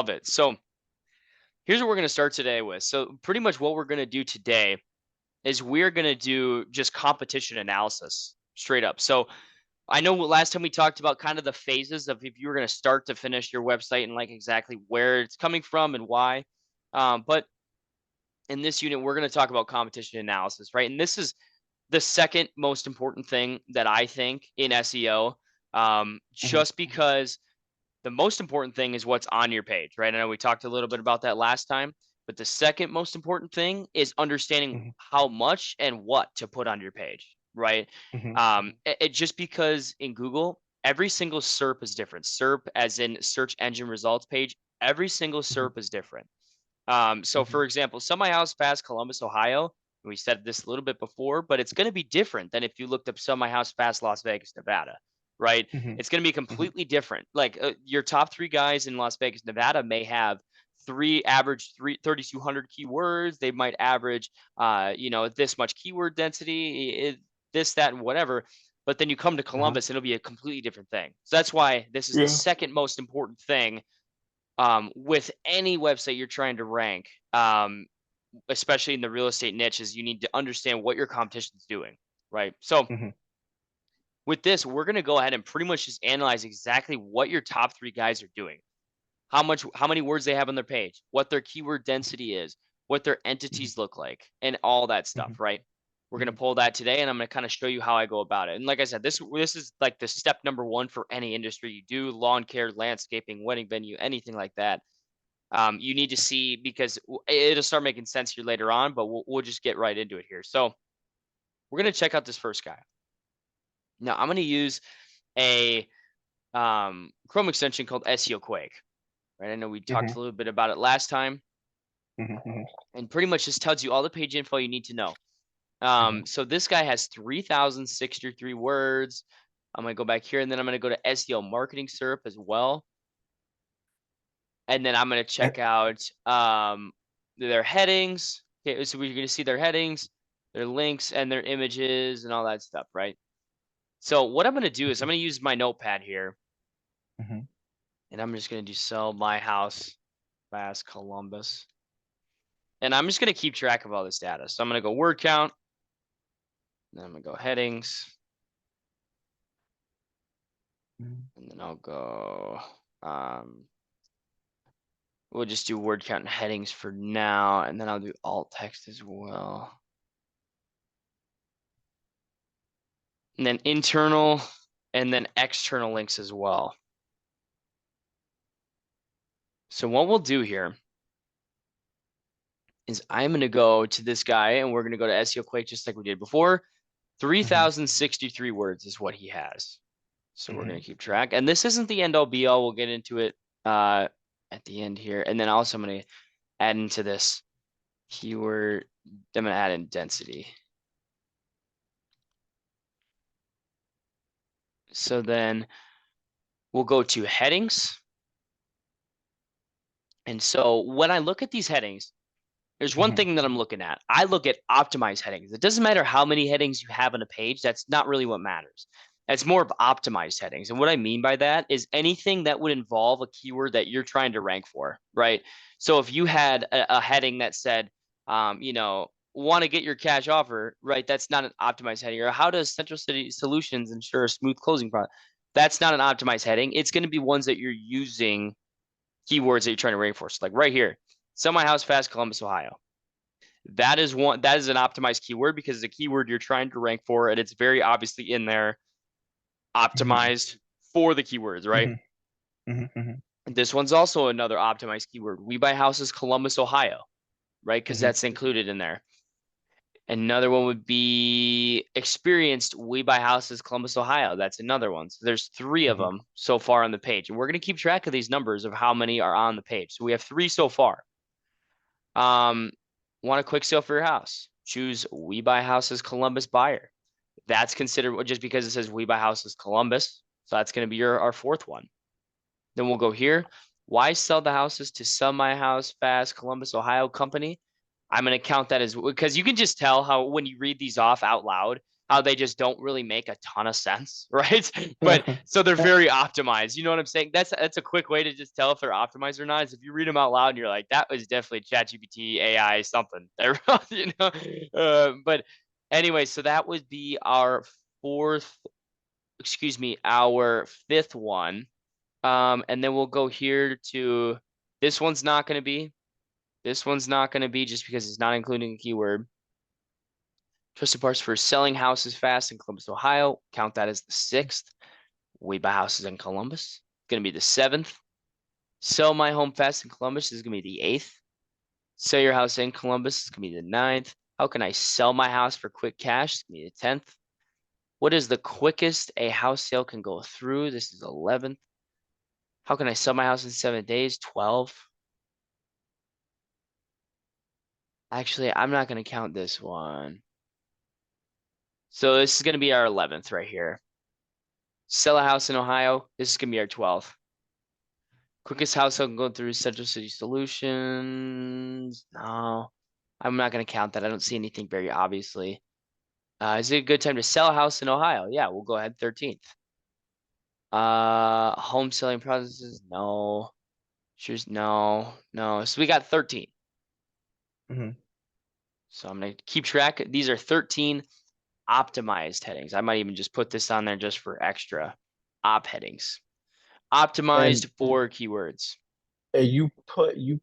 Love it. So here's what we're going to start today with. So pretty much what we're going to do today is we're going to do just competition analysis straight up. So I know last time we talked about kind of the phases of if you were going to start to finish your website and like exactly where it's coming from and why. But in this unit, we're going to talk about competition analysis, right? And this is the second most important thing that I think in SEO, Mhm, just because the most important thing is what's on your page, right? I know we talked a little bit about that last time, but the second most important thing is understanding mhm, how much and what to put on your page, right? mhm, It just because in Google, every single SERP is different. SERP, as in search engine results page, every single mhm, SERP is different. So mhm, for example, Sell My House Fast Columbus, Ohio. We said this a little bit before, but it's going to be different than if you looked up Sell My House Fast Las Vegas, Nevada, right? mhm, It's going to be mhm, completely different. Like your top three guys in Las Vegas, Nevada may have average 3,200 keywords. They might average, this much keyword density, this, that, and whatever. But then you come to uh-huh. Columbus, it'll be a completely different thing. So that's why this is the Yeah. second most important thing with any website you're trying to rank, especially in the real estate niche, is you need to understand what your competition is doing, right? So Mhm, with this, we're going to go ahead and pretty much just analyze exactly what your top three guys are doing, how many words they have on their page, what their keyword density is, what their mhm, entities look like, and all that mhm, stuff, right? We're going to mhm, pull that today, and I'm going to kind of show you how I go about it. And like I said, this is like the step number one for any industry you do: lawn care, landscaping, wedding venue, anything like that. You need to see, because it'll start making sense here later on, but we'll just get right into it here. So we're gonna check out this first guy. Now I'm gonna use a Chrome extension called SEO Quake. Right? I know we talked mhm, a little bit about it last time, mhm, mhm, and pretty much just tells you all the page info you need to know. mhm. So this guy has 3,063 words. I'm gonna go back here, and then I'm gonna go to SEO Marketing SERP as well, and then I'm gonna And check out their headings. Okay, so we're gonna see their headings, their links, and their images, and all that stuff, right? So what I'm gonna do is I'm mhm, gonna use my notepad here, mhm, and I'm just gonna do sell my house fast Columbus, and I'm just gonna keep track of all this data. So I'm gonna go word count, then I'm gonna go headings, mhm. and then I'll go. Um, we'll just do word count and headings for now, and then I'll do alt text as well. And then internal, and then external links as well. So what we'll do here is I'm going to go to this guy, and we're going to go to SEO Quake just like we did before. Mhm, 3,063 words is what he has. So we're going mhm, to keep track. And this isn't the end all be all. We'll get into it uh, at the end here. And then also I'm going to add into this keyword. I'm going to add in density. So then we'll go to headings. And so when I look at these headings, there's one mhm, thing that I'm looking at. I look at optimized headings. It doesn't matter how many headings you have on a page. That's not really what matters. It's more of optimized headings. And what I mean by that is anything that would involve a keyword that you're trying to rank for, right? So if you had a heading that said, want to get your cash offer, right? That's not an optimized heading. Or how does Central City Solutions ensure a smooth closing process? That's not an optimized heading. It's going to be ones that you're using keywords that you're trying to rank for. So like right here, sell my house fast, Columbus, Ohio. That is an optimized keyword because it's a keyword you're trying to rank for, and it's very obviously in there mhm, optimized for the keywords, right? mhm, mhm, mhm, This one's also another optimized keyword. We buy houses Columbus, Ohio, right? Because mhm, that's included in there. Another one would be experienced. We buy houses Columbus, Ohio. That's another one. So there's three of mhm, them so far on the page, and we're going to keep track of these numbers of how many are on the page. So we have three so far. Um, want a quick sale for your house? Choose We Buy Houses Columbus buyer. That's considered just because it says We Buy Houses Columbus. So that's going to be our fourth one. Then we'll go here. Why sell the houses to Sell My House Fast Columbus, Ohio company? I'm going to count that as, because you can just tell how when you read these off out loud, how they just don't really make a ton of sense, right? But so they're very optimized. You know what I'm saying? That's a quick way to just tell if they're optimized or not. Is if you read them out loud and you're like, that was definitely ChatGPT AI something. You know. But anyway, so that would be our our fifth one. And then we'll go here to this one's not going to be. This one's not going to be just because it's not including a keyword. Trusted parts for selling houses fast in Columbus, Ohio. Count that as the sixth. We buy houses in Columbus. Going to be the seventh. Sell my home fast in Columbus is going to be the eighth. Sell your house in Columbus is going to be the ninth. How can I sell my house for quick cash? It's going to be the 10th. What is the quickest a house sale can go through? This is 11th. How can I sell my house in 7 days? 12. Actually, I'm not going to count this one. So this is going to be our 11th right here. Sell a house in Ohio. This is going to be our 12th. Quickest house sale can go through Central City Solutions. No, I'm not going to count that. I don't see anything very obviously. Is it a good time to sell a house in Ohio? Yeah, we'll go ahead 13th. Home selling processes? No. No. So we got 13. So I'm going to keep track. These are 13 optimized headings. I might even just put this on there just for extra op headings. Optimized for keywords. And you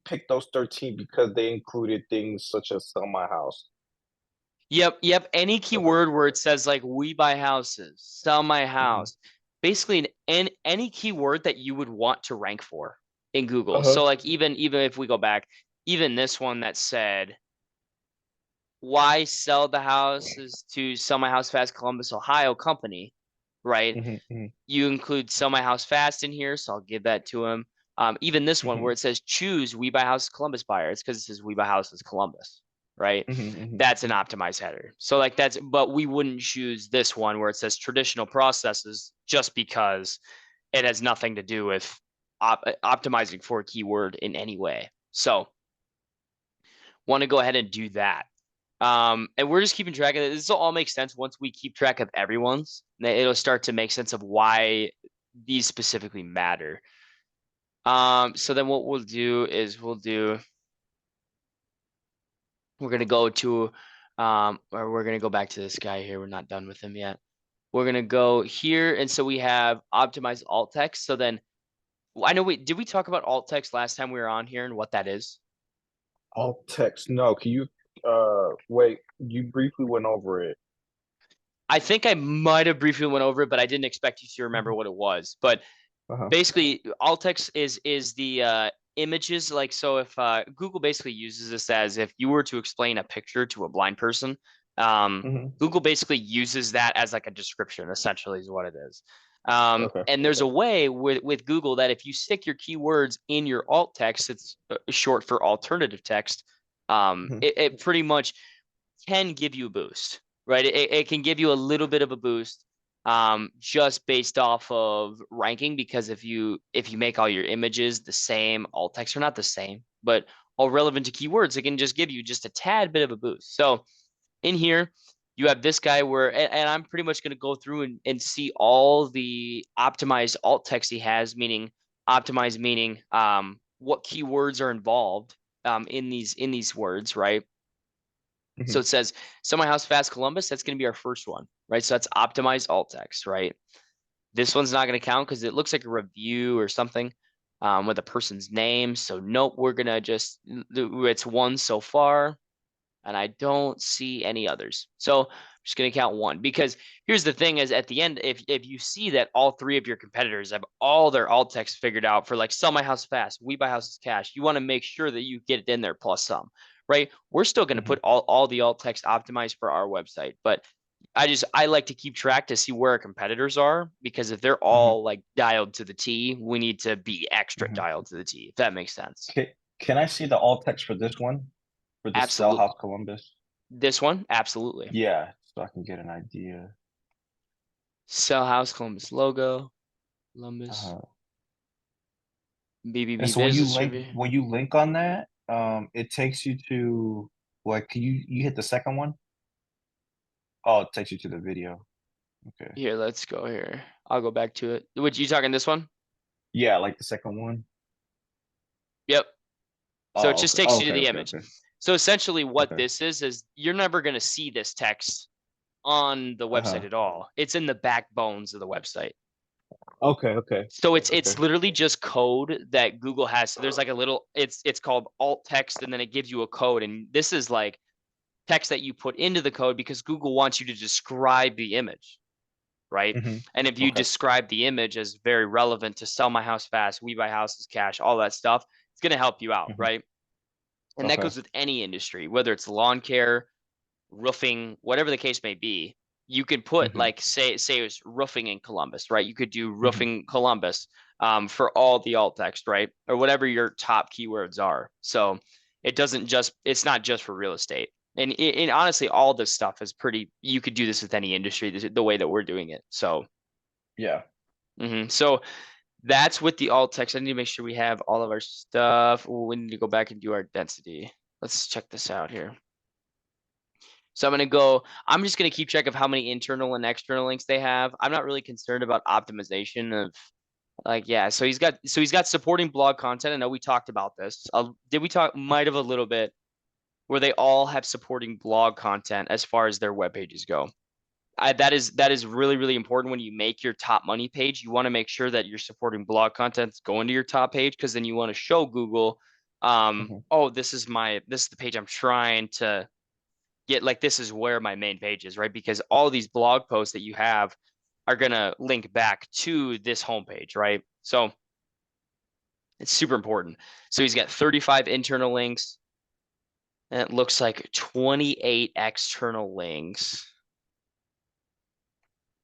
picked those 13 because they included things such as sell my house. Yep. Any keyword where it says like we buy houses, sell my house, basically any keyword that you would want to rank for in Google. So like even if we go back, even this one that said why sell the houses to Sell My House Fast Columbus, Ohio company, right? You include Sell My House Fast in here, so I'll give that to him. Even this one where it says choose We Buy Houses Columbus buyer, it's because it says We Buy Houses Columbus, right? That's an optimized header. So like but we wouldn't choose this one where it says traditional processes just because it has nothing to do with optimizing for a keyword in any way. So want to go ahead and do that. And we're just keeping track of it. This will all make sense once we keep track of everyone's. It'll start to make sense of why these specifically matter. So then what we'll do is we're gonna go to or we're gonna go back to this guy here. We're not done with him yet. We're gonna go here, and so we have optimized alt text. So then I know did we talk about alt text last time we were on here and what that is? Alt text. No, can you wait, you briefly went over it. I think I might have briefly went over it, but I didn't expect you to remember what it was. But basically, alt text is the images. Like, so if Google basically uses this as if you were to explain a picture to a blind person, Google basically uses that as like a description, essentially, is what it is. And there's a way with Google that if you stick your keywords in your alt text, it's short for alternative text. It pretty much can give you a boost, right? It can give you a little bit of a boost just based off of ranking, because if you make all your images the same, alt text are not the same, but all relevant to keywords, it can just give you just a tad bit of a boost. So in here, you have this guy where, and I'm pretty much going to go through and see all the optimized alt text he has, meaning optimized, meaning what keywords are involved in these words, right? So it says, sell my house fast Columbus. That's going to be our first one, right? So that's optimized alt text, right? This one's not going to count because it looks like a review or something with a person's name. So nope, we're going to just, it's one so far, and I don't see any others. So I'm just going to count one, because here's the thing is at the end, if you see that all three of your competitors have all their alt text figured out for like sell my house fast, we buy houses cash, you want to make sure that you get it in there plus some, right? We're still going to put all the alt text optimized for our website, but I like to keep track to see where our competitors are, because if they're all like dialed to the T, we need to be extra dialed to the T, if that makes sense. Can I see the alt text for this one? For the Cell Absolutely. House Columbus? This one, absolutely. Yeah, so I can get an idea. Sell House Columbus logo, Columbus, And BBB so when visit survey. you link on that, it takes you to, like, you hit the second one? Oh, it takes you to the video. Okay. Here, let's go here. I'll go back to it. Which you talking this one? Yeah, like the second one. Yep. So it Oh, just okay. takes Oh, you to okay, the okay, image. okay. So essentially what Okay. this is you're never going to see this text on the website Uh-huh. at all. It's in the backbones of the website. Okay, okay. So it's Okay. literally just code that Google has. So there's like a little it's called alt text and then it gives you a code and this is like text that you put into the code because Google wants you to describe the image, right? Mhm. And if you Okay. describe the image as very relevant to sell my house fast, we buy houses cash, all that stuff, it's going to help you out, Mhm. right? And that Okay. goes with any industry, whether it's lawn care, roofing, whatever the case may be. You could put Mhm. like say it was roofing in Columbus, right? You could do Mhm. roofing Columbus for all the alt text, right? Or whatever your top keywords are. So it's not just for real estate. And honestly, all this stuff is pretty. You could do this with any industry the way that we're doing it. So, Yeah. so that's with the alt text. I need to make sure we have all of our stuff. Ooh, we need to go back and do our density. Let's check this out here. So I'm just going to keep track of how many internal and external links they have. I'm not really concerned about optimization of like, yeah. So he's got supporting blog content. I know we talked about this. Did we talk, might have a little bit where they all have supporting blog content as far as their web pages go. That is really, really important when you make your top money page. You want to make sure that your supporting blog content's going to your top page because then you want to show Google, Mhm. oh, this is the page I'm trying to get, like this is where my main page is, right? Because all these blog posts that you have are gonna link back to this homepage, right? So it's super important. So he's got 35 internal links, and it looks like 28 external links,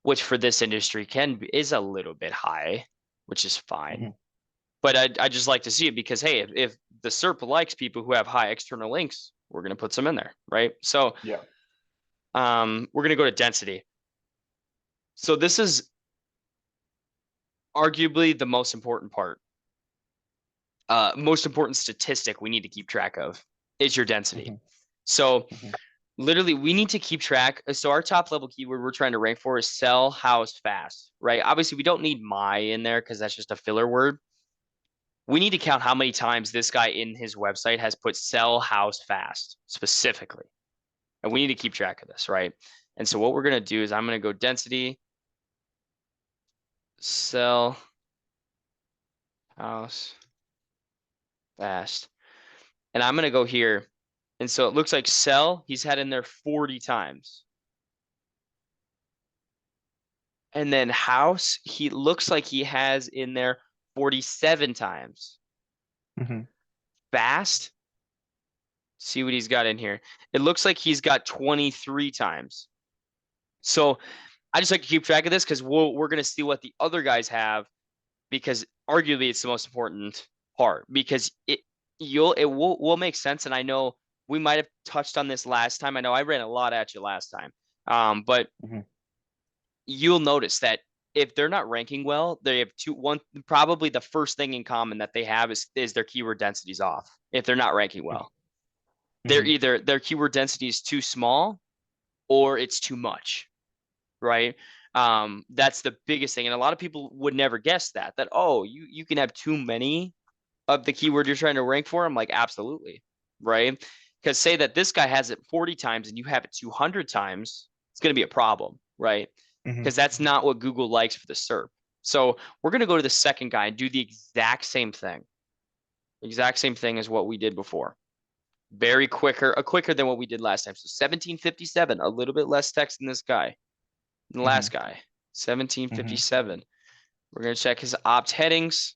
which for this industry is a little bit high, which is fine. Mhm. But I just like to see it because hey, if the SERP likes people who have high external links, we're gonna put some in there, right? So Yeah. we're gonna go to density. So this is arguably the most important statistic we need to keep track of is your density. Mhm. So Mhm. literally we need to keep track. So our top level keyword we're trying to rank for is sell house fast, right? Obviously we don't need my in there because that's just a filler word. We need to count how many times this guy in his website has put sell house fast specifically. And we need to keep track of this, right? And so what we're going to do is I'm going to go density, sell house fast. And I'm going to go here. And so it looks like sell, he's had in there 40 times. And then house, he looks like he has in there 47 times. Mhm. Fast, see what he's got in here. It looks like he's got 23 times. So I just like to keep track of this because we're going to see what the other guys have because arguably it's the most important part because it will make sense. And I know we might have touched on this last time. I know I ran a lot at you last time. But Mhm. you'll notice that if they're not ranking well, they have one probably the first thing in common that they have is their keyword densities off. If they're not ranking well, they're Mhm. either their keyword density is too small or it's too much, right? That's the biggest thing, and a lot of people would never guess that oh, you can have too many of the keyword you're trying to rank for. I'm like, absolutely, right? Because say that this guy has it 40 times and you have it 200 times, it's going to be a problem, right? Mhm. Because that's not what Google likes for the SERP. So we're going to go to the second guy and do the exact same thing as what we did before. Very quicker than what we did last time. So 1757, a little bit less text than this guy, than the last Mhm. guy. Mhm. 1757. We're going to check his opt headings.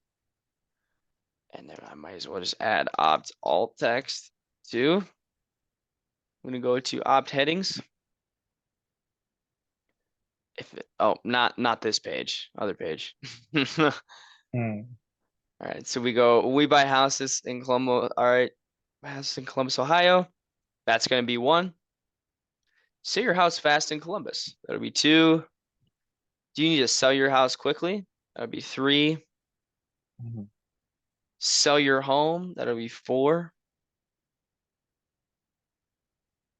And then I might as well just add opt alt text too. I'm going to go to opt headings. Not this page, other page. All Mhm. right, so we buy houses in Columbus. All right, houses in Columbus, Ohio. That's going to be one. Sell your house fast in Columbus. That'll be two. Do you need to sell your house quickly? That'll be three. Mhm. Sell your home. That'll be four.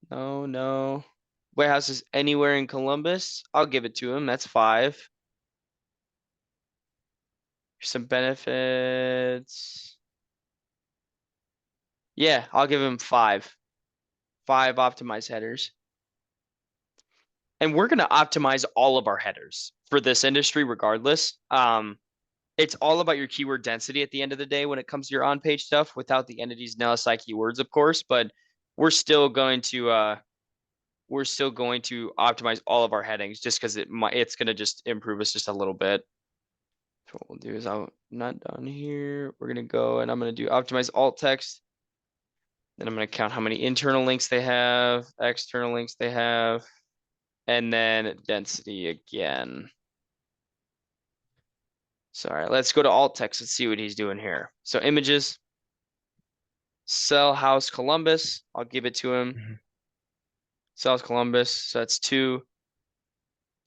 No, no, Warehouse is anywhere in Columbus. I'll give it to him. That's 5. Some benefits. Yeah, I'll give him 5. 5 optimized headers. And we're going to optimize all of our headers for this industry regardless. It's all about your keyword density at the end of the day when it comes to your on-page stuff without the entities and LSI keywords, of course, but we're still going to optimize all of our headings just because it's going to just improve us just a little bit. So what we'll do is I'm not done here. We're going to go and I'm going to do optimize alt text. Then I'm going to count how many internal links they have, external links they have, and then density again. So, all right, let's go to alt text. Let's see what he's doing here. So images, sell house Columbus. I'll give it to him. Mhm. Sells Columbus. So that's 2,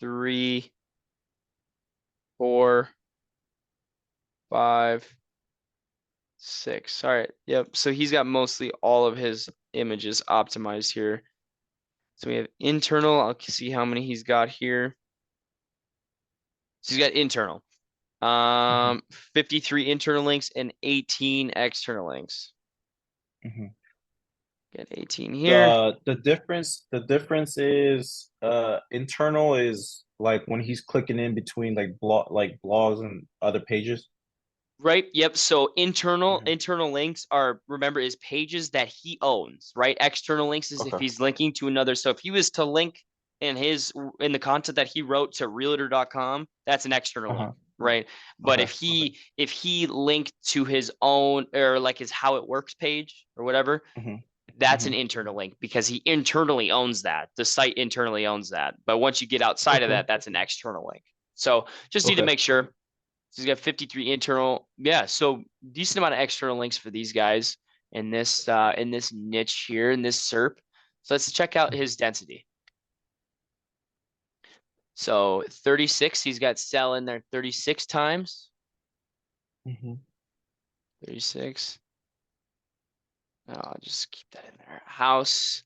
3, 4, 5, 6. All right. Yep. So he's got mostly all of his images optimized here. So we have internal. I'll see how many he's got here. So he's got internal. Mhm. 53 internal links and 18 external links. Mhm. Get 18 here. The difference is internal is like when he's clicking in between like blogs and other pages. Right. Yep. So Mhm. internal links are, remember, is pages that he owns, right? External links is if Okay. he's linking to another. So if he was to link in the content that he wrote to realtor.com, that's an external link, Uh-huh. right? But Okay. if he linked to his own or like his how it works page or whatever, Mhm. that's an Mhm. internal link because he internally owns that. The site internally owns that. But once you get outside of Okay. that, that's an external link. So just need to Okay. make sure. So he's got 53 internal. Yeah, so decent amount of external links for these guys in this niche here in this SERP. So let's check out his density. So 36, he's got sell in there 36 times. Mhm. 36. I'll just keep that in there. House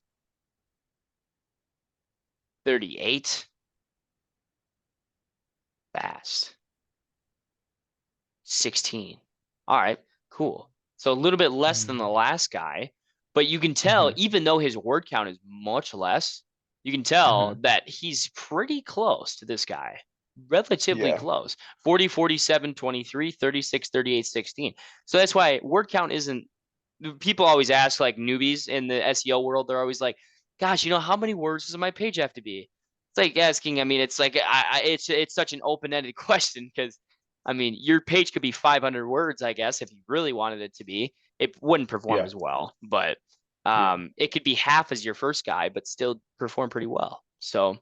38. Fast. 16. All right, cool. So a little bit less than the Mhm. last guy, but you can tell, Mhm. even though his word count is much less, you can tell Mhm. that he's pretty close to this guy. Relatively Yeah. close. 40, 47, 23, 36, 38, 16. So that's why word count isn't, people always ask like newbies in the SEO world, they're always like, gosh, how many words does my page have to be? It's like asking, I mean, it's like it's such an open-ended question because I mean, your page could be 500 words, I guess, if you really wanted it to be. It wouldn't perform Yeah. as well, but Yeah. it could be half as your first guy, but still perform pretty well. So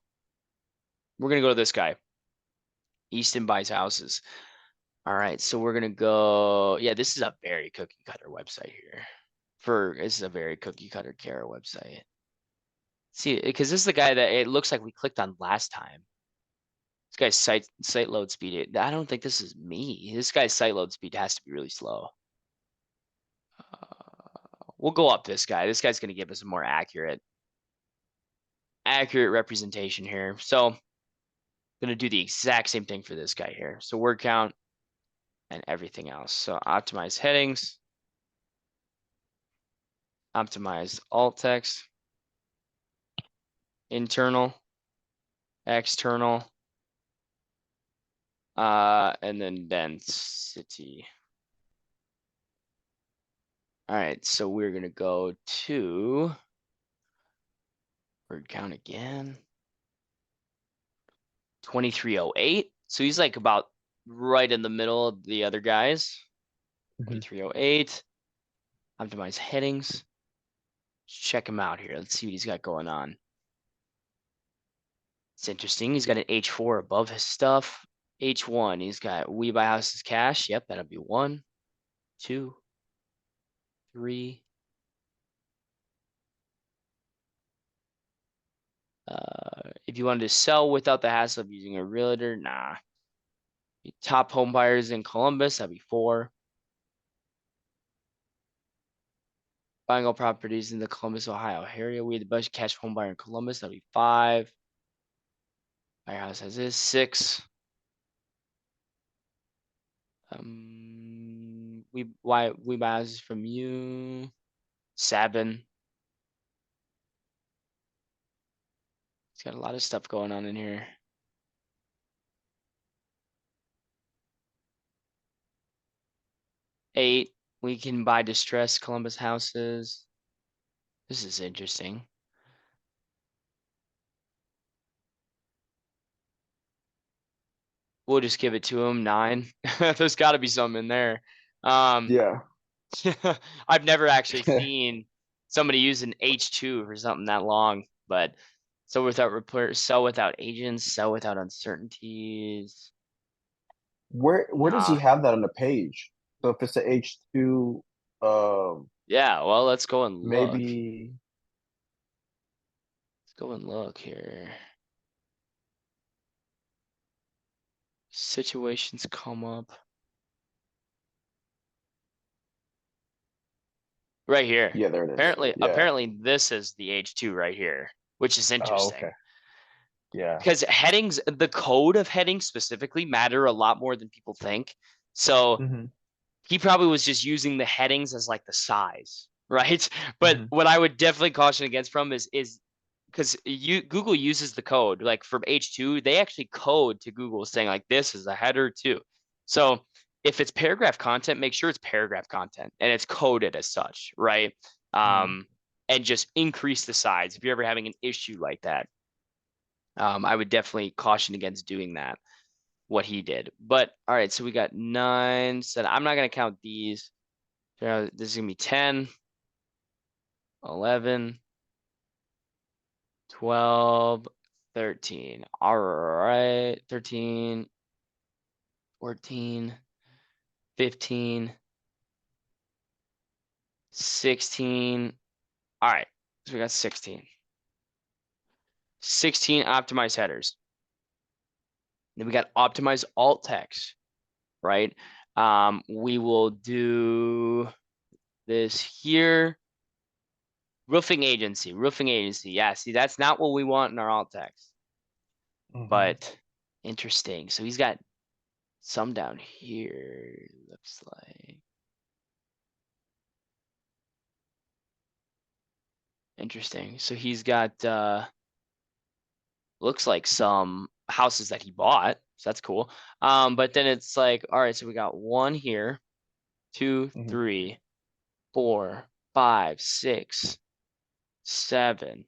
we're gonna go to this guy. Easton buys houses. All right, so we're gonna go. Yeah, this is a very cookie cutter website here. This is a very cookie cutter Kara website. See, because this is the guy that it looks like we clicked on last time. This guy's site load speed. I don't think this is me. This guy's site load speed has to be really slow. We'll go up this guy. This guy's going to give us a more accurate representation here. So I'm going to do the exact same thing for this guy here. So word count and everything else. So optimize headings, optimize alt text, internal, external, and then density. All right, so we're going to go to word count again. 2308. So he's like about right in the middle of the other guys. Mhm. 2308. Optimize headings. Let's check him out here. Let's see what he's got going on. It's interesting. He's got an H4 above his stuff. H1, he's got We Buy Houses Cash. Yep, that'll be 1, 2, 3. If you wanted to sell without the hassle of using a realtor, nah. Top home buyers in Columbus, that'd be 4. Buying all properties in the Columbus, Ohio area. We the best cash home buyer in Columbus. That'll be 5. My house has this 6. We buy houses from you. 7. It's got a lot of stuff going on in here. 8. We can buy distressed Columbus houses. This is interesting. We'll just give it to him. 9. There's got to be some in there. Yeah. I've never actually seen somebody use an H2 for something that long, but sell without report, sell without agents, sell without uncertainties. Where does he have that on the page? So if it's a H2, Yeah, well, let's go and look. maybe. Let's go and look here. Situations come up. Right here. Yeah, there it is. Apparently, Yeah. apparently this is the H2 right here, which is Oh, interesting. okay. Yeah. Because headings, the code of headings specifically matter a lot more than people think. So Mm-hmm. he probably was just using the headings as like the size, right? But Mm-hmm. what I would definitely caution against from is because Google uses the code like from H2, they actually code to Google saying like this is a header too. So if it's paragraph content, make sure it's paragraph content and it's coded as such, right? Mm-hmm. And just increase the size if you're ever having an issue like that. I would definitely caution against doing that, what he did. But all right, so we got 9. So I'm not gonna count these. So this is gonna be 10, 11, 12, 13. All right, 13, 14, 15, 16. All right, so we got 16. 16 optimized headers. Then we got optimized alt text, right? We will do this here. Roofing agency. Yeah, see, that's not what we want in our alt text. Mm-hmm. But interesting. So he's got some down here, looks like. Interesting. So he's got looks like some houses that he bought. So that's cool. But then it's like, all right, so we got 1 here, 2, Mm-hmm. 3, 4, 5, 6, 7.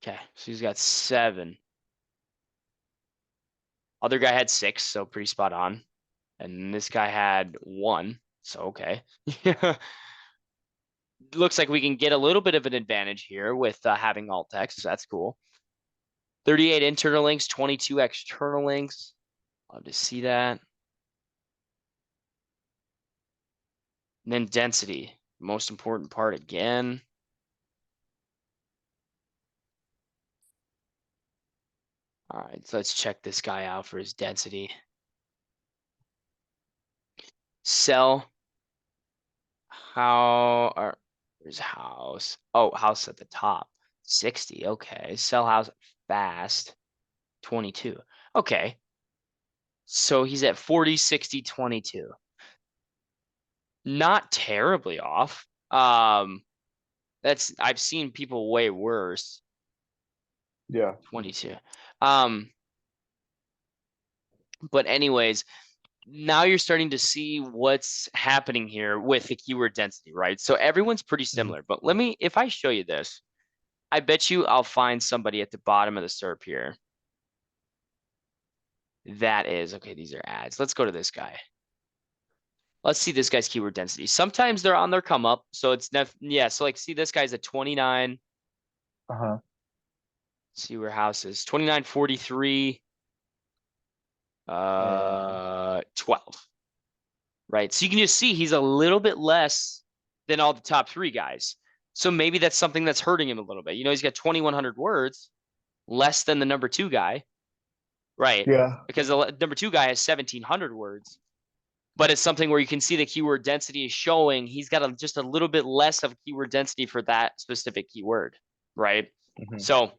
Okay, so he's got 7. Other guy had 6, so pretty spot on. And this guy had 1, so okay. Looks like we can get a little bit of an advantage here with having alt text. So that's cool. 38 internal links, 22 external links. Love to see that. And then density, most important part again. All right, so let's check this guy out for his density. Sell. Where's house? Oh, house at the top. 60. Okay. Sell house fast. 22. Okay. So he's at 40, 60, 22. Not terribly off. I've seen people way worse. Yeah. 22. Um, but anyways, now you're starting to see what's happening here with the keyword density, right? So everyone's pretty Mm-hmm. similar, but if I show you this, I bet you I'll find somebody at the bottom of the SERP here. That is, okay, these are ads. Let's go to this guy. Let's see this guy's keyword density. Sometimes they're on their come up. So it's yeah. So like, see this guy's at 29. Uh-huh. See where house is 29, 43, And 12. Right. So you can just see he's a little bit less than all the top 3 guys. So maybe that's something that's hurting him a little bit. He's got 2,100 words, less than the number 2 guy. Right. yeah. Because the number 2 guy has 1,700 words. but it's something where you can see the keyword density is showing he's got just a little bit less of keyword density for that specific keyword, right? Mm-hmm. So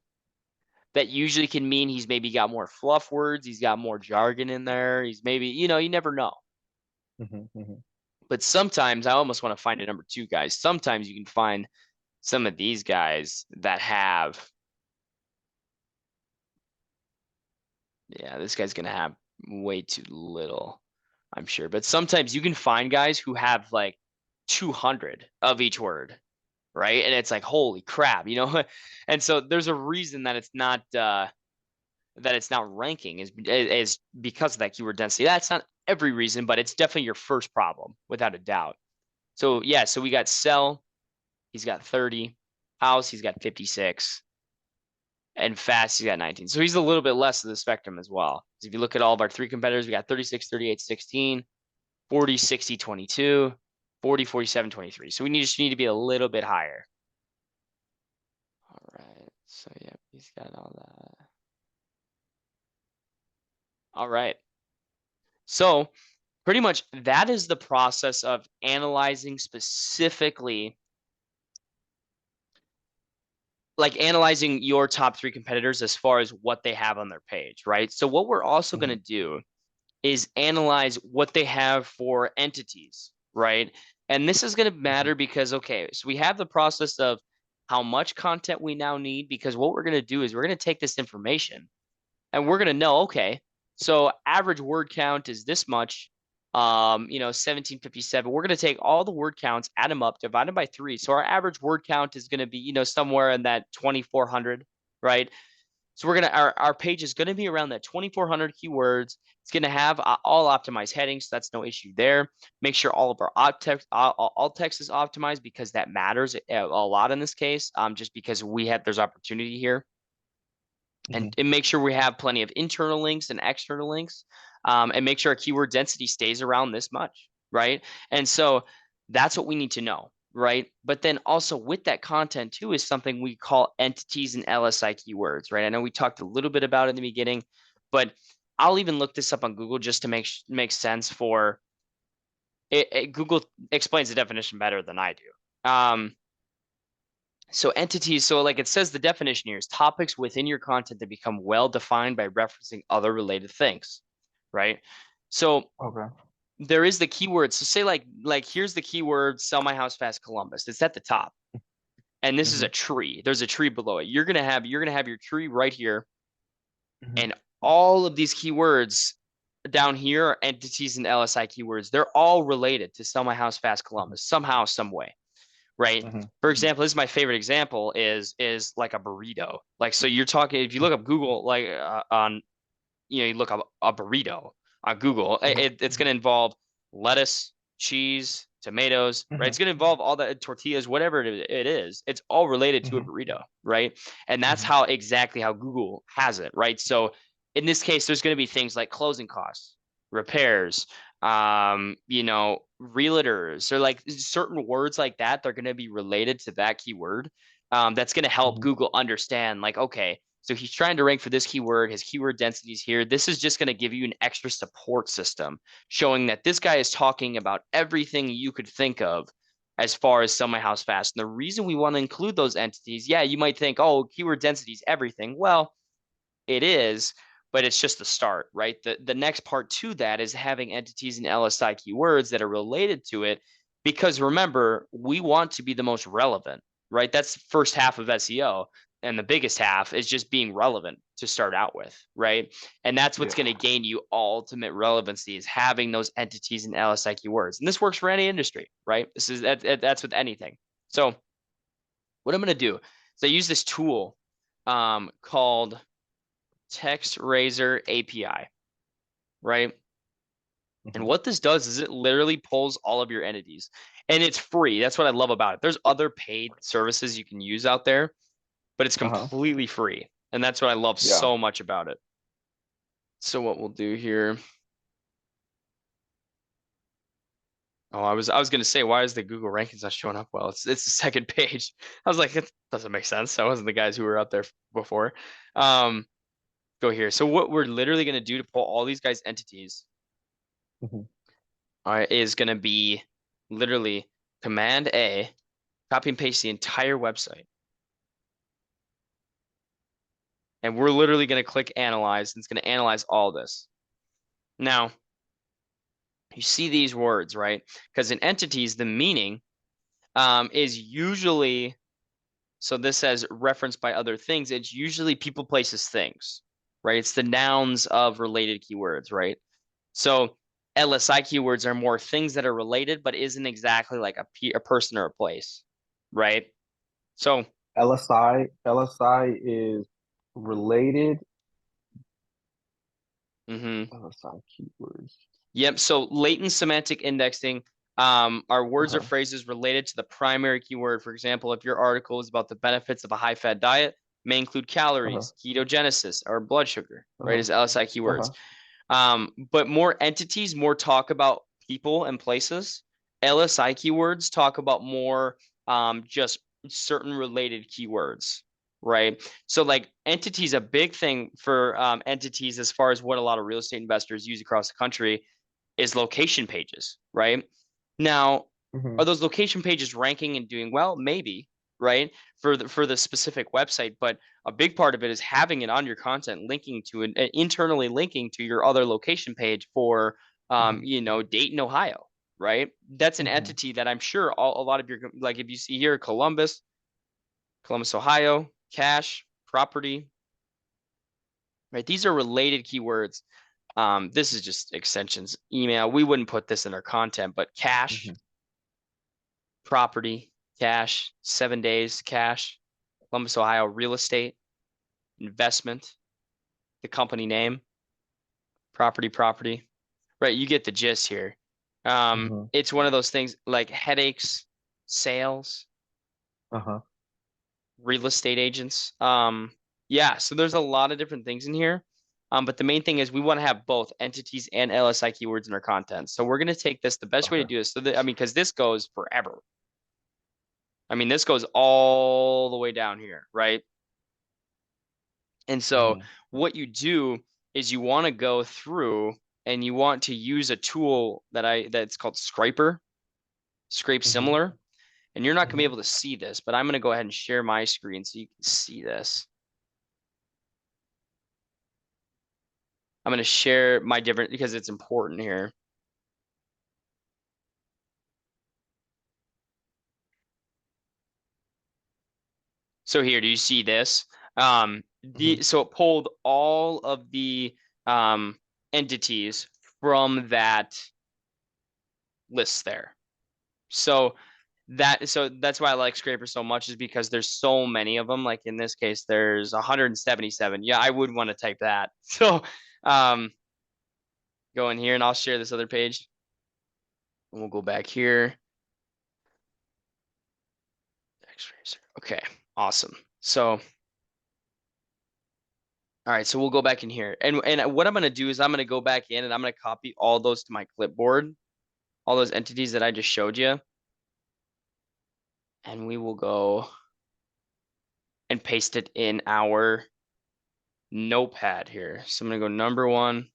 that usually can mean he's maybe got more fluff words, he's got more jargon in there, he's maybe, you never know. Mm-hmm. Mm-hmm. But sometimes I almost want to find a number two guys. Sometimes you can find some of these guys that have, yeah, this guy's going to have way too little, I'm sure. But sometimes you can find guys who have like 200 of each word, right? And it's like, holy crap, And so there's a reason that it's not ranking is because of that keyword density. That's not every reason, but it's definitely your first problem, without a doubt. So yeah, so we got sell, he's got 30, house, he's got 56, and fast, he's got 19. So he's a little bit less of the spectrum as well. So if you look at all of our three competitors, we got 36, 38, 16, 40, 60, 22, 40, 47, 23. So we just need to be a little bit higher. All right. So yeah, he's got all that. All right. So pretty much that is the process of analyzing specifically, like analyzing your top three competitors as far as what they have on their page, right? So what we're also going to do is analyze what they have for entities, right? And this is going to Mm-hmm. matter because, okay, so we have the process of how much content we now need, because what we're going to do is we're going to take this information and we're going to know, okay, so average word count is this much, 1757. We're going to take all the word counts, add them up, divide them by 3. So our average word count is going to be, somewhere in that 2400, right? So we're gonna our page is gonna be around that 2400 keywords. It's gonna have all optimized headings, so that's no issue there. Make sure all of our alt text is optimized, because that matters a lot in this case. Just because there's opportunity here, Mm-hmm. and make sure we have plenty of internal links and external links, and make sure our keyword density stays around this much, right? And so that's what we need to know, right? But then also with that content too is something we call entities and LSI keywords, right? I know we talked a little bit about it in the beginning, but I'll even look this up on Google just to make sense for it. Google explains the definition better than I do. So entities, so like it says, the definition here is topics within your content that become well defined by referencing other related things, right? So Okay. there is the keyword. So say like here's the keyword sell my house fast Columbus. It's at the top. And this is Mm-hmm. a tree. There's a tree below it. You're gonna have your tree right here. Mm-hmm. And all of these keywords down here are entities and LSI keywords. They're all related to sell my house fast Columbus somehow, some way, right? Mm-hmm. For example, this is my favorite example is like a burrito. Like, so you're talking, if you look up Google, like on, you look up a burrito on Google, it's going to involve lettuce, cheese, tomatoes, right? Mm-hmm. It's going to involve all the tortillas, whatever it is. It's all related to a Mm-hmm. burrito, right? And that's Mm-hmm. how exactly how Google has it, right? So in this case, there's going to be things like closing costs, repairs, realtors, or like certain words like that. They're going to be related to that keyword. That's going to help Mm-hmm. Google understand, like, okay, so he's trying to rank for this keyword. His keyword density is here. This is just going to give you an extra support system showing that this guy is talking about everything you could think of as far as sell my house fast. And the reason we want to include those entities, yeah, you might think, oh, keyword density is everything. Well, it is, but it's just the start, right? The next part to that is having entities and LSI keywords that are related to it, because remember, we want to be the most relevant, right? That's the first half of SEO. And the biggest half is just being relevant to start out with, right? And that's what's Yeah. going to gain you ultimate relevancy, is having those entities and LSI keywords. And this works for any industry, right? That's with anything. So what I'm going to do is I use this tool called Text Razor API, right? And Mm-hmm. what this does is it literally pulls all of your entities, and it's free. That's what I love about it. There's other paid services you can use out there, but it's Uh-huh. completely free. And that's what I love Yeah. so much about it. So what we'll do here. Oh, I was gonna say, why is the Google rankings not showing up well? It's the second page. I was like, it doesn't make sense. That wasn't the guys who were out there before. Um, Go here. So what we're literally gonna do to pull all these guys' entities Mm-hmm. is going to be literally Command A, copy and paste the entire website. And we're literally going to click analyze, and it's going to analyze all this. Now, you see these words, right? Because in entities, the meaning is usually, so this says referenced by other things. It's usually people, places, things, right? It's the nouns of related keywords, right? So LSI keywords are more things that are related, but isn't exactly like a person or a place, right? So, LSI is related. mhm. LSI keywords. Yep. So latent semantic indexing are words or Uh-huh. phrases related to the primary keyword. For example, if your article is about the benefits of a high-fat diet, may include Uh-huh. calories, ketogenesis, or blood sugar, right? Uh-huh. As LSI keywords. Uh-huh. But more entities, more talk about people and places. LSI keywords talk about more just certain related keywords, right? So like entities, a big thing for entities as far as what a lot of real estate investors use across the country is location pages, right? Now, Mm-hmm. are those location pages ranking and doing well? Maybe, right? For the specific website, but a big part of it is having it on your content, linking to an internally linking to your other location page for Mm-hmm. Dayton, Ohio, right? That's an Mm-hmm. entity that I'm sure a lot of your, like if you see here Columbus, Ohio, cash, property, right? These are related keywords. This is just extensions, email. We wouldn't put this in our content, but cash, Mm-hmm. property, cash, 7 days, cash, Columbus, Ohio, real estate, investment, the company name, property. Right, you get the gist here. Mm-hmm. It's one of those things like headaches, sales, Uh-huh. real estate agents. Yeah, so there's a lot of different things in here. But the main thing is we want to have both entities and LSI keywords in our content. So we're going to take this, the best way to Okay. do this. So that, I mean, because this goes forever. I mean, this goes all the way down here, right? And so Mm-hmm. what you do is you want to go through and you want to use a tool that's called Scraper, Scrape Mm-hmm. Similar. And you're not going to be Mm-hmm. able to see this, but I'm going to go ahead and share my screen so you can see this. I'm going to share my different because it's important here. So here, do you see this? Mm-hmm. So it pulled all of the entities from that list there. So that's why I like Scraper so much is because there's so many of them. Like in this case, there's 177. Yeah, I would want to type that. So um, go in here and I'll share this other page. And we'll go back here. Okay, awesome. So all right, so we'll go back in here. And what I'm gonna do is I'm gonna go back in and I'm gonna copy all those to my clipboard, all those entities that I just showed you. And we will go and paste it in our notepad here. So I'm gonna go number one.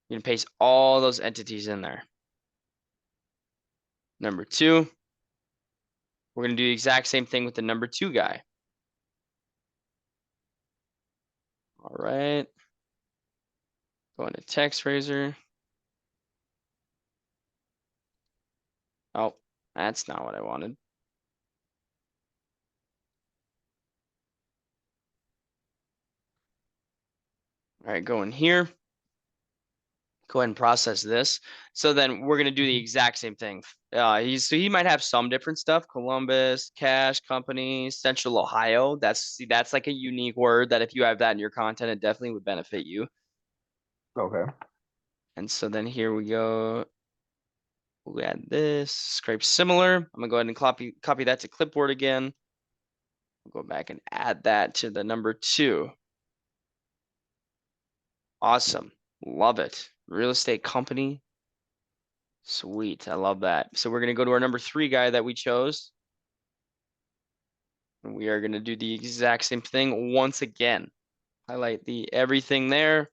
You're gonna paste all those entities in there. Number two, we're gonna do the exact same thing with the number two guy. All right. Go into text razor. Oh, that's not what I wanted. All right, go in here. Go ahead and process this. So then we're gonna do the Mm-hmm. exact same thing. He might have some different stuff. Columbus, cash company, Central Ohio. That's like a unique word that if you have that in your content, it definitely would benefit you. Okay. And so then here we go. We'll add this, scrape similar. I'm gonna go ahead and copy that to clipboard again. We'll go back and add that to the number two. Awesome. Love it. Real estate company. Sweet. I love that. So we're gonna go to our number three guy that we chose. And we are gonna do the exact same thing once again. Highlight the everything there.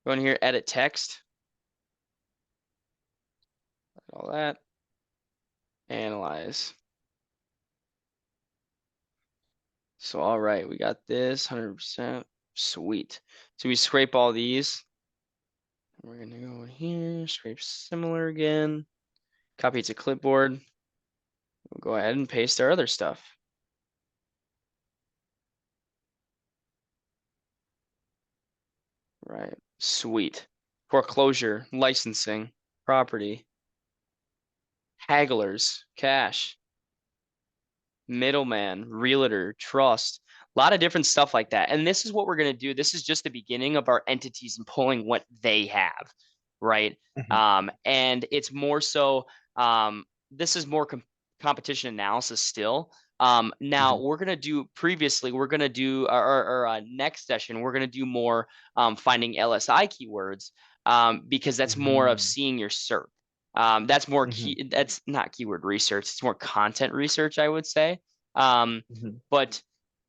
Go in here, edit text. all that. Analyze. So, all right, we got this 100%. Sweet. So we scrape all these. We're going to go in here, scrape similar again. Copy it to clipboard. We'll go ahead and paste our other stuff. Right. Sweet. Foreclosure, licensing, property, hagglers, cash, middleman, realtor, trust, a lot of different stuff like that. And this is what we're going to do. This is just the beginning of our entities and pulling what they have, right? Mhm. And it's more so, this is more competition analysis still. Now Mhm. we're going to do previously, we're going to do our next session, we're going to do more finding LSI keywords because that's more of Mhm. seeing your SERP. That's more Mhm. key. That's not keyword research. It's more content research, I would say. Um, Mhm. but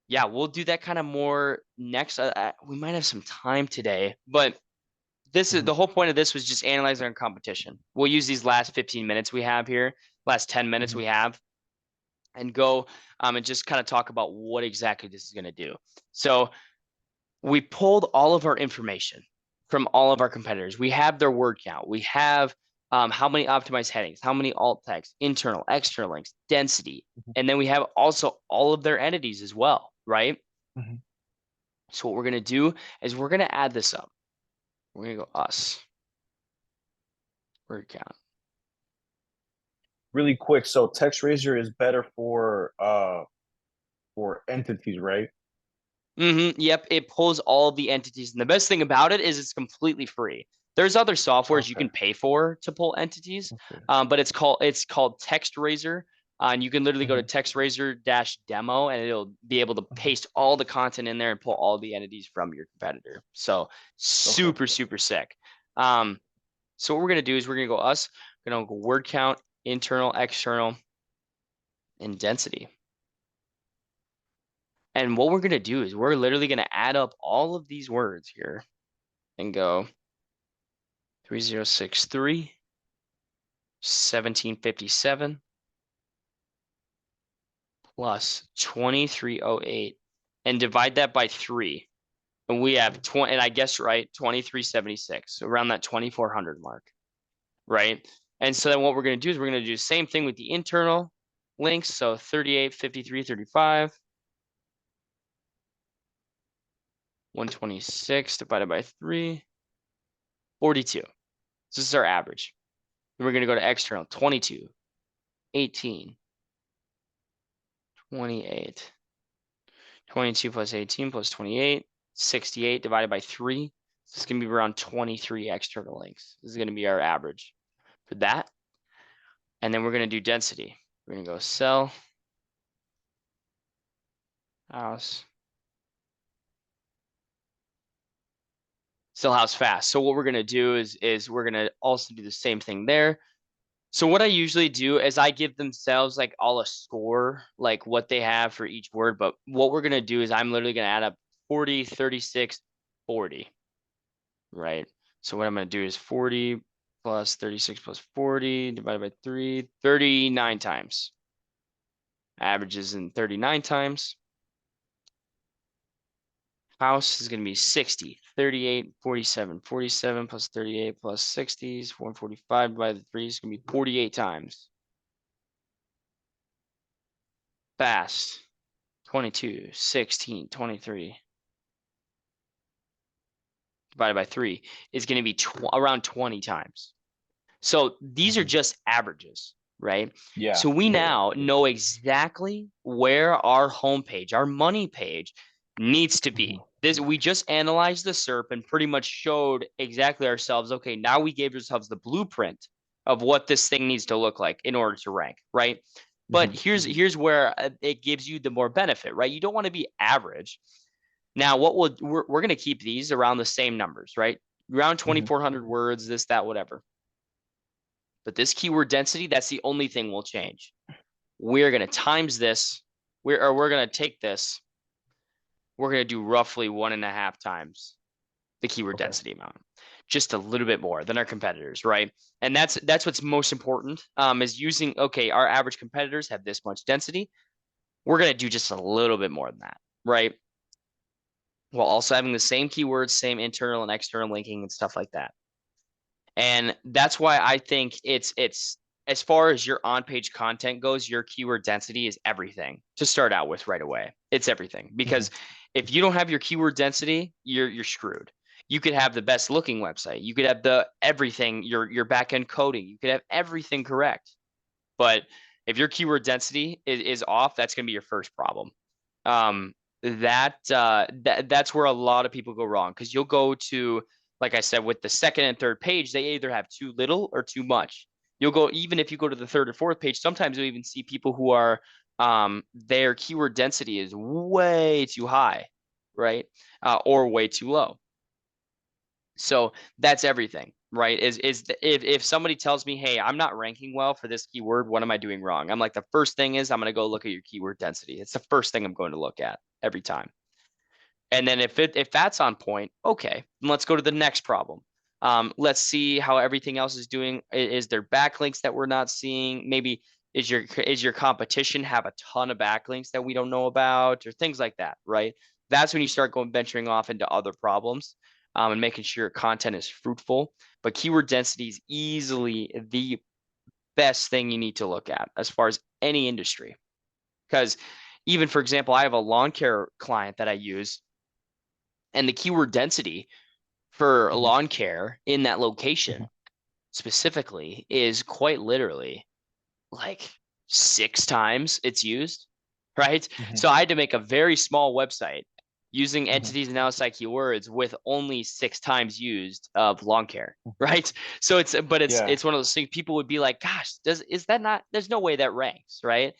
yeah, we'll do that kind of more next. We might have some time today, but this is Mhm. the whole point of this was just analyzing our competition. We'll use these last 15 minutes we have here, last 10 minutes Mhm. we have, and go and just kind of talk about what exactly this is going to do. So we pulled all of our information from all of our competitors. We have their word count. We have how many optimized headings, how many alt text, internal, external links, density. Mhm. And then we have also all of their entities as well, right? Mhm. So what we're going to do is we're going to add this up. We're going to go us, word count. Really quick, so TextRaiser is better for entities, right? Yep, it pulls all the entities. And the best thing about it is it's completely free. There's other softwares you Okay. can pay for to pull entities, Okay. but it's called TextRaiser. And you can literally go to Mhm. TextRaiser-demo and it'll be able to Mhm. paste all the content in there and pull all the entities from your competitor. So Okay. super, super sick. Um, so what we're gonna do is we're gonna go us, we're gonna go word count, internal, external, and density. And what we're going to do is we're literally going to add up all of these words here and go 3063, 1757 plus 2308 and divide that by 3. And we have 20, and I guess right, 2376, so around that 2400 mark, right? And so then what we're going to do is we're going to do the same thing with the internal links. So 38, 53, 35, 126 divided by 3, 42. So this is our average. Then we're going to go to external 22, 18, 28, 22 plus 18 plus 28, 68 divided by 3. So it's going to be around 23 external links. This is going to be our average for that. And then we're going to do density. We're going to go sell, house, sell house fast. So what we're going to do is we're going to also do the same thing there. So what I usually do is I give themselves like all a score, like what they have for each word. But what we're going to do is I'm literally going to add up 40, 36, 40, right? So what I'm going to do is 40 plus 36 plus 40 divided by 3, 39 times. Averages in 39 times. House is going to be 60, 38, 47. 47 plus 38 plus 60 is 145 divided by 3 is going to be 48 times. Fast, 22, 16, 23 divided by 3 is going to be around 20 times. So these are Mhm. just averages, right? Yeah. So we Yeah. Yeah. now know exactly where our homepage, our money page needs to Mhm. be. This we just analyzed the SERP and pretty much showed exactly ourselves. Okay, now we gave ourselves the blueprint of what this thing needs to look like in order to rank, right? But Mhm. here's where it gives you the more benefit, right? You don't want to be average. Now, we're going to keep these around the same numbers, right? Around Mhm. 2,400 words, this, that, whatever. But this keyword density, that's the only thing we'll change. We're going to times this. We're going to take this. We're going to do roughly 1.5 times the keyword Okay. density amount. just a little bit more than our competitors, right? And that's what's most important, is using, okay, our average competitors have this much density. We're going to do just a little bit more than that, right? While also having the same keywords, same internal and external linking and stuff like that. And that's why I think it's as far as your on-page content goes, your keyword density is everything to start out with right away. It's everything, hmm because if you don't have your keyword density, you're screwed. You could have the best looking website. You could have the everything, your back end coding. You could have everything correct. But if your keyword density is off, that's going to be your first problem. That's where a lot of people go wrong, because you'll go to, like I said, with the second and third page, they either have too little or too much. You'll go, even if you go to the third or fourth page, sometimes you'll even see people who are, their keyword density is way too high, right? Or way too low. So that's everything, right? If somebody tells me, hey, I'm not ranking well for this keyword, what am I doing wrong? I'm like, the first thing is I'm going to go look at your keyword density. It's the first thing I'm going to look at every time. And then if that's on point, okay, let's go to the next problem. Let's see how everything else is doing. Is there backlinks that we're not seeing? Maybe is your competition have a ton of backlinks that we don't know about, or things like that, right? That's when you start going venturing off into other problems, and making sure your content is fruitful. But keyword density is easily the best thing you need to look at as far as any industry. Because even, for example, I have a lawn care client that I use, and the keyword density for hmm lawn care in that hmm location specifically is quite literally like 6 times it's used, right? hmm So I had to make a very small website using hmm entities and outside keywords with only 6 times used of lawn care, right? So it's Yeah, it's one of those things people would be like, gosh, is that not, there's no way that ranks, right?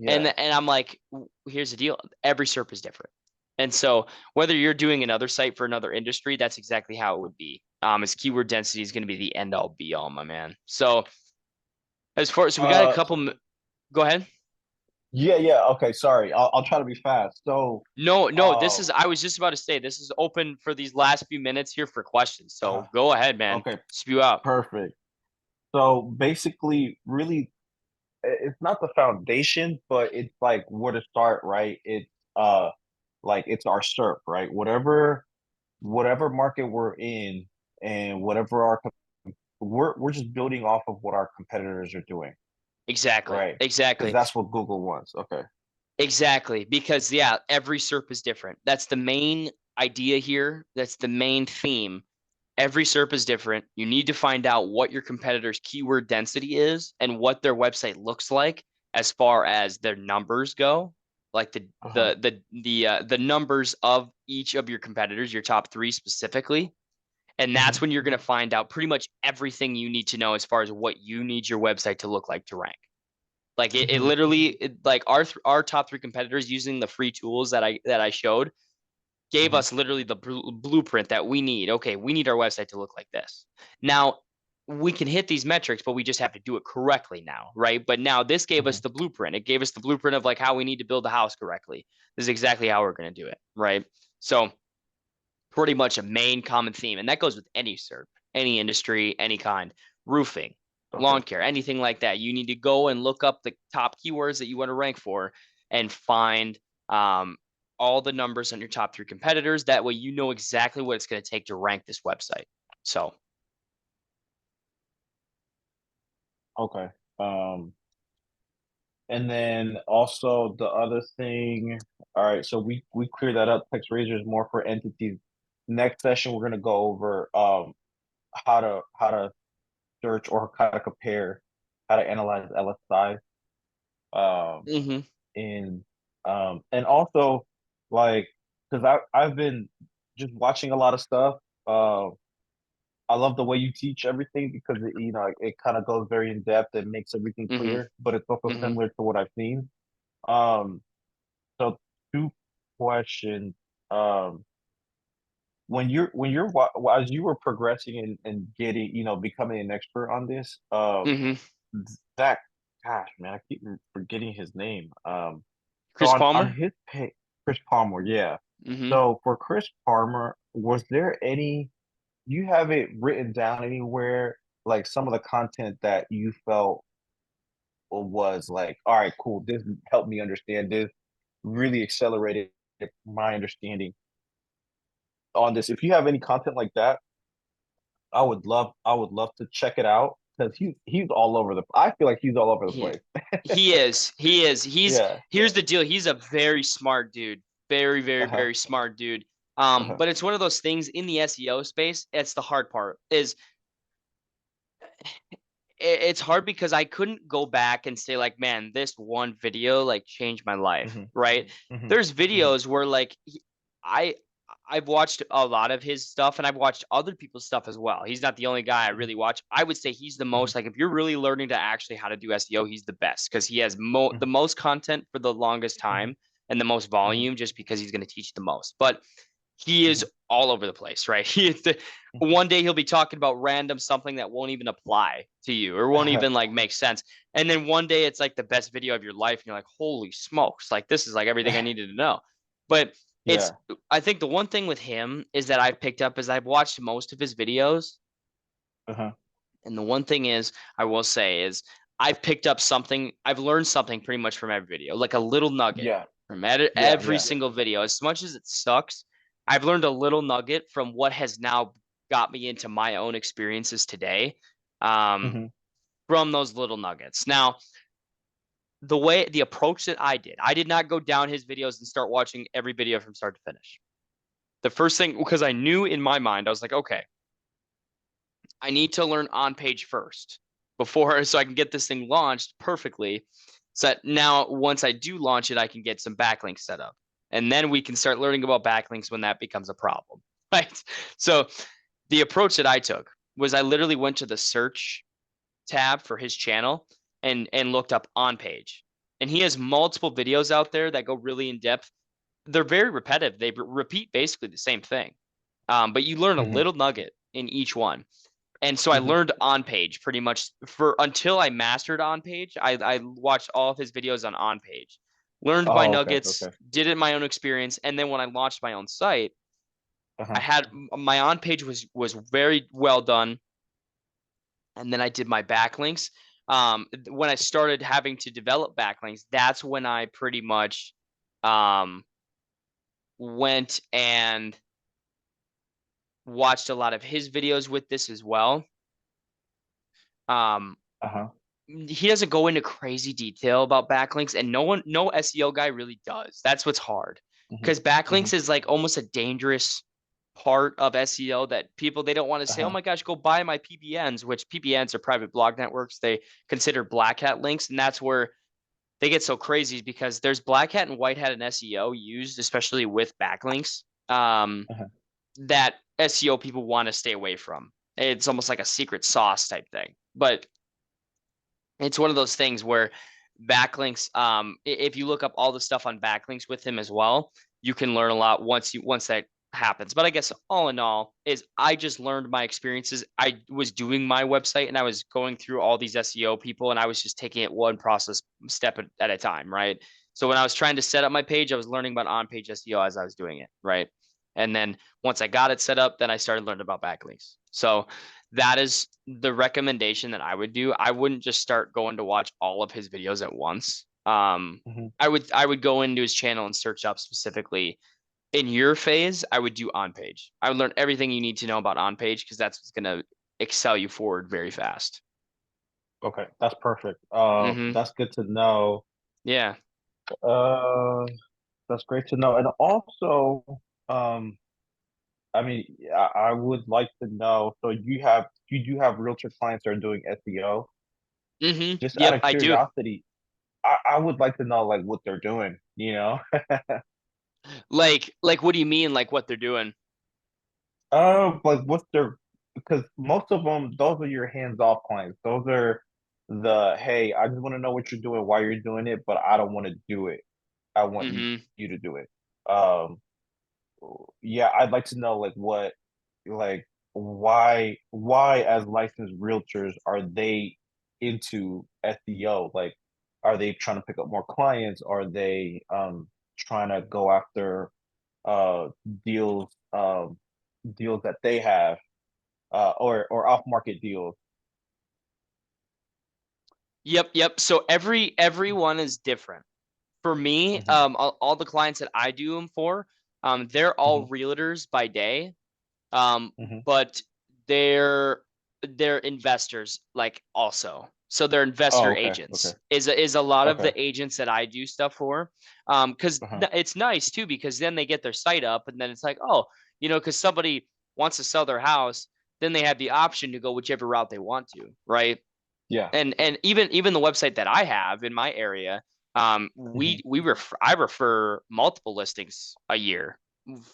And yeah. and I'm like, here's the deal. Every SERP is different. And so whether you're doing another site for another industry, that's exactly how it would be. Is keyword density is going to be the end all be all, my man. So as far as, we got a Uh, couple, go ahead. yeah, yeah. Okay, sorry. I'll try to be fast. So, No, no, uh, I was just about to say, this is open for these last few minutes here for questions. uh So go ahead, man. okay, Spew out. perfect. So basically, really, it's not the foundation, but it's like where to start, right? It's uh, like it's our SERP, right? Whatever market we're in, and whatever we're just building off of what our competitors are doing, Exactly. right? Because Exactly. that's what Google wants. Okay. Exactly. Because yeah, every SERP is different. That's the main idea here. That's the main theme. Every SERP is different. You need to find out what your competitor's keyword density is and what their website looks like as far as their numbers go, like Uh-huh. the numbers of each of your competitors, your top three specifically. And that's hmm when you're going to find out pretty much everything you need to know as far as what you need your website to look like to rank. Like it hmm literally, like our top three competitors, using the free tools that I showed, gave hmm us literally the blueprint that we need. Okay, we need our website to look like this. Now, we can hit these metrics, but we just have to do it correctly now, right? But now this gave us hmm the blueprint. It gave us the blueprint of like how we need to build the house correctly. This is exactly how we're going to do it, right? So pretty much a main common theme, and that goes with any SERP, any industry, any kind, roofing, Okay. lawn care, anything like that. You need to go and look up the top keywords that you want to rank for and find, um, all the numbers on your top three competitors. That way, you know exactly what it's going to take to rank this website. So, Okay. Um, and then also the other thing, all right, so we clear that up. Text razors more for entities. Next session, we're gonna go over how to search or how to compare, how to analyze LSI. Um, mm-hmm, in and also like because I've been just watching a lot of stuff. I love the way you teach everything because it kind of goes very in depth and makes everything mm-hmm, clear, but it's also mm-hmm, similar to what I've seen. Um, so two questions. Um, as you were progressing and getting becoming an expert on this, mm-hmm. Zach, gosh man, I keep forgetting his name. So Chris on Palmer. his page, Chris Palmer, yeah. Mm-hmm. So for Chris Palmer, was there any? you have it written down anywhere, like some of the content that you felt was like, all right, cool, this helped me understand this, really accelerated my understanding on this. If you have any content like that, I would love to check it out because he's all over the. I feel like he's all over the He place. he is. He is. Yeah. Here's the deal. He's a very smart dude. Very, very, Uh-huh. very smart dude. Uh-huh. But it's one of those things in the SEO space. It's the hard part. Is it's hard because I couldn't go back and say like, man, this one video like changed my life, Hmm. right? Hmm. There's Hmm. videos where like I I've watched a lot of his stuff and I've watched other people's stuff as well. He's not the only guy I Hmm. really watch. I would say he's the Hmm. most like if you're really learning to actually how to do SEO, he's the best because he has the Hmm. most content for the longest time and the most Hmm. volume just because he's going to teach the most. But he is Hmm. all over the place, right? One day he'll be talking about random something that won't even apply to you or won't Hmm. even like make sense. And then one day it's like the best video of your life, and you're like, holy smokes, like this is like everything I needed to know. But it's Yeah. I think the one thing with him is that I've picked up is I've watched most of his videos. Uh-huh. And the one thing is, I will say is I've picked up something, I've learned something pretty much from every video, like a little nugget Yeah. from Yeah. every Yeah. single video. As much as it sucks, I've learned a little nugget from what has now got me into my own experiences today, um, Hmm. from those little nuggets. Now, the approach that I did not go down his videos and start watching every video from start to finish. The first thing, because I knew in my mind, I was like, okay, I need to learn on page first before so I can get this thing launched perfectly. So that now once I do launch it, I can get some backlinks set up. And then we can start learning about backlinks when that becomes a problem. Right. So the approach that I took was I literally went to the search tab for his channel and looked up on page. And he has multiple videos out there that go really in depth. They're very repetitive. They repeat basically the same thing. But you learn a Hmm. little nugget in each one. And so I Hmm. learned on page pretty much for until I mastered on page. I watched all of his videos on page, learned my Oh, okay. nuggets, Okay. did it in my own experience, and then when I launched my own site, I Uh-huh. had my on page was very well done, and then I did my backlinks. When I started having to develop backlinks, that's when I pretty much um, went and watched a lot of his videos with this as well. Um, Uh-huh. he doesn't go into crazy detail about backlinks, and no SEO guy really does. That's what's hard Hmm. because Hmm. backlinks is like almost a dangerous part of SEO that people they don't want to say, oh Uh-huh. my gosh, go buy my PBNs, which PBNs are private blog networks. They consider black hat links, and that's where they get so crazy because there's black hat and white hat in SEO used, especially with backlinks, Uh-huh. that SEO people want to stay away from. It's almost like a secret sauce type thing, but it's one of those things where backlinks if you look up all the stuff on backlinks with him as well, you can learn a lot once that happens. But I guess all in all is I just learned my experiences. I was doing my website and I was going through all these SEO people and I was just taking it one process step at a time, right? So when I was trying to set up my page, I was learning about on page SEO as I was doing it, right? And then once I got it set up, then I started learning about backlinks. So that is the recommendation that I would do. I wouldn't just start going to watch all of his videos at once. Hmm. I would go into his channel and search up specifically in your phase. I would do on page. I would learn everything you need to know about on page because that's what's gonna excel you forward very fast. Okay. That's perfect. Mm-hmm. That's good to know. Yeah. Uh, that's great to know. And also, um, I mean, I would like to know. So you do have realtor clients that are doing SEO. Mm-hmm. Just out Yep, of I do. curiosity, I would like to know like what they're doing, you know? Like what do you mean like what they're doing? Like what's their because most of them, those are your hands-off clients. Those are the hey, I just want to know what you're doing, why you're doing it, but I don't want to do it. I want Mm-hmm. you to do it. Um, yeah, I'd like to know like what like why as licensed realtors are they into SEO? Like are they trying to pick up more clients? Are they trying to go after uh deals deals that they have? or off market deals. Yep. So everyone is different. For me, Hmm. all the clients that I do them for, they're Hmm. all realtors by day. Um, Hmm. but they're they're investors like also. So they're Oh, investor okay, okay, agents. Is a lot of okay. the agents that I do stuff for. Because Uh-huh. it's nice too, because then they get their site up and then it's like, oh, because somebody wants to sell their house, then they have the option to go whichever route they want to, right? Yeah. And even the website that I have in my area, Hmm. I refer multiple listings a year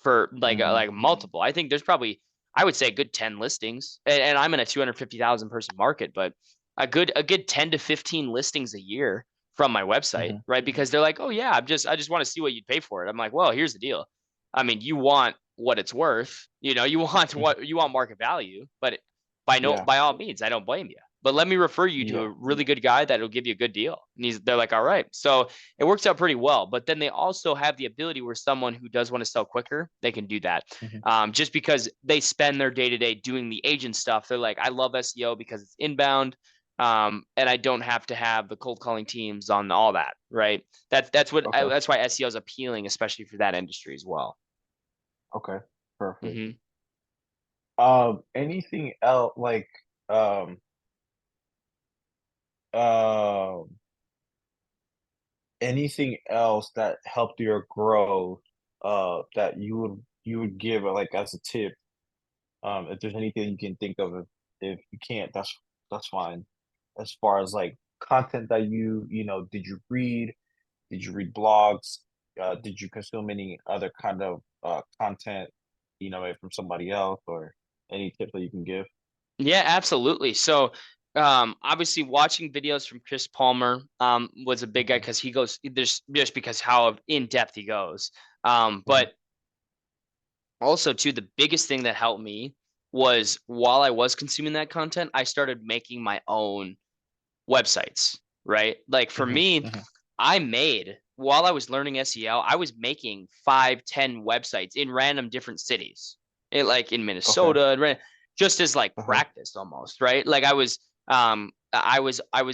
for like multiple. I think there's probably, I would say, a good 10 listings, and I'm in a 250,000 person market, but a good 10 to 15 listings a year from my website, Hmm. right? Because they're like, oh yeah, I just want to see what you'd pay for it. I'm like, well, here's the deal. I mean, you want what it's worth, you want Hmm. what you want market value, but by no Yeah. by all means, I don't blame you, but let me refer you to a Yeah. really good guy that'll give you a good deal. And they're like, all right. So it works out pretty well. But then they also have the ability where someone who does want to sell quicker, they can do that. Hmm. Just because they spend their day to day doing the agent stuff. They're like, I love SEO because it's inbound. And I don't have to have the cold calling teams on all that, right? Okay. That's why SEO is appealing, especially for that industry as well. Okay. Perfect. Hmm. Anything else like um um anything else that helped your growth that you would give like as a tip? If there's anything you can think of, if you can't, that's fine. As far as like content that did you read? Did you read blogs? Did you consume any other kind of content, maybe from somebody else, or any tips that you can give? Yeah, absolutely. So, obviously, watching videos from Chris Palmer was a big guy Hmm. because he goes there's just because how in depth he goes. Hmm. But also, too, the biggest thing that helped me was while I was consuming that content, I started making my own websites, right? Like for Hmm. me, Hmm. I made while I was learning SEO, I was making 5, 10 websites in random different cities, like in Okay. Minnesota, and just as like Uh-huh. practice almost, right? Like I was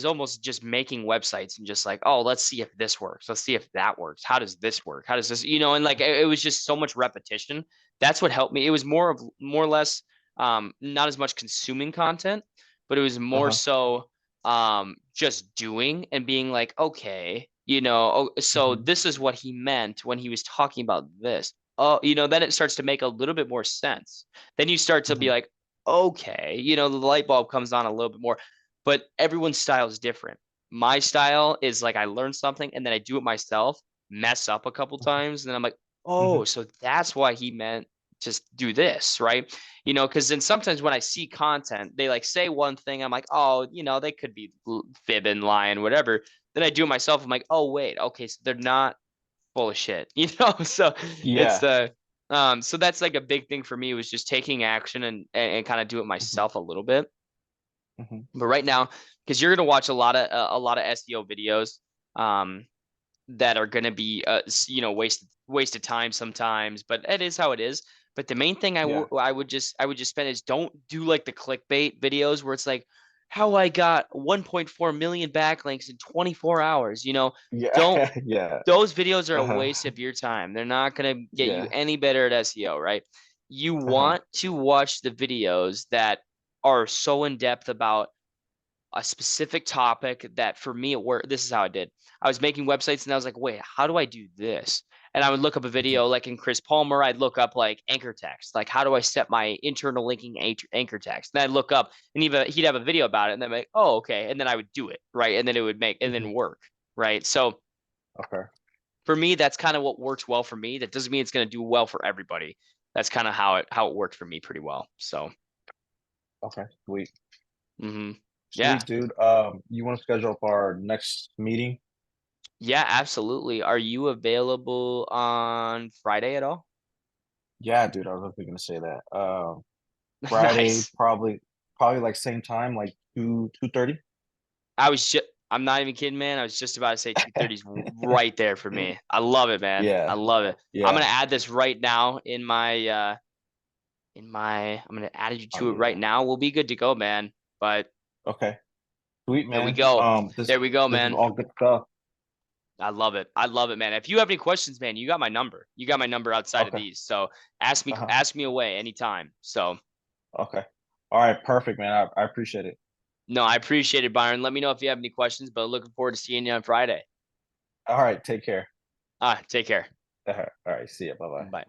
almost just making websites and just like, oh, let's see if this works. Let's see if that works. How does this work? How does this, and like it was just so much repetition. That's what helped me. It was more or less not as much consuming content, but it was more Uh-huh. so just doing and being like, okay, so Hmm. this is what he meant when he was talking about this. Oh, then it starts to make a little bit more sense. Then you start to be Hmm. like, okay, the light bulb comes on a little bit more. But everyone's style is different. My style is like I learn something and then I do it myself, mess up a couple times, and then I'm like, Hmm. oh, so that's why he meant just do this, right? Because then sometimes when I see content, they like say one thing, I'm like, oh, they could be fibbing, lying, whatever. Then I do it myself. I'm like, oh, wait, okay, so they're not full of shit, So it's Yeah. so that's like a big thing for me was just taking action and kind of do it Hmm. myself a little bit. Hmm. But right now, because you're gonna watch a lot of SEO videos, um, that are gonna be wasted time sometimes, but it is how it is. But the main thing Yeah. I would just spend is don't do like the clickbait videos where it's like how I got 1.4 million backlinks in 24 hours. Don't Yeah. Yeah. those videos are a Uh-huh. waste of your time. They're not gonna get you Yeah. any better at SEO, right? You Uh-huh. want to watch the videos that are so in depth about a specific topic that for me at work, this is how I did. I was making websites and I was like, wait, how do I do this? And I would look up a Hmm. video like in Chris Palmer, I'd look up like anchor text, like how do I set my internal linking anchor text? And I'd look up and even he'd have a video about it and then I'm like, oh, okay. And then I would do it, right? And then it would make and Hmm. then work, right? So Okay. for me, that's kind of what works well for me. That doesn't mean it's going to do well for everybody. That's kind of how it worked for me pretty well. So, Okay. Sweet. hmm yeah. Sweet, dude. You want to schedule up our next meeting? Yeah, absolutely. Are you available on Friday at all? Yeah, dude. I was actually gonna say that. Friday, Nice. probably like same time, like 2:30. I'm not even kidding, man. I was just about to say 2:30 is right there for me. I love it, man. I Yeah. love it. I'm Yeah. gonna add this right now in my I'm gonna add you Oh to it right yeah. now. We'll be good to go, man. But Okay. Sweet, there we man. go. This There we go, this is man. all good stuff. I love it. I love it, man. If you have any questions, man, you got my number. You got my number outside of Okay. these. So ask me Uh-huh. ask me away anytime. So Okay. All right. Perfect, man. I appreciate it. no, I appreciate it, Byron. Let me know if you have any questions, but looking forward to seeing you on Friday. All right. Take care. Take care. All right. See ya. Bye bye. Bye.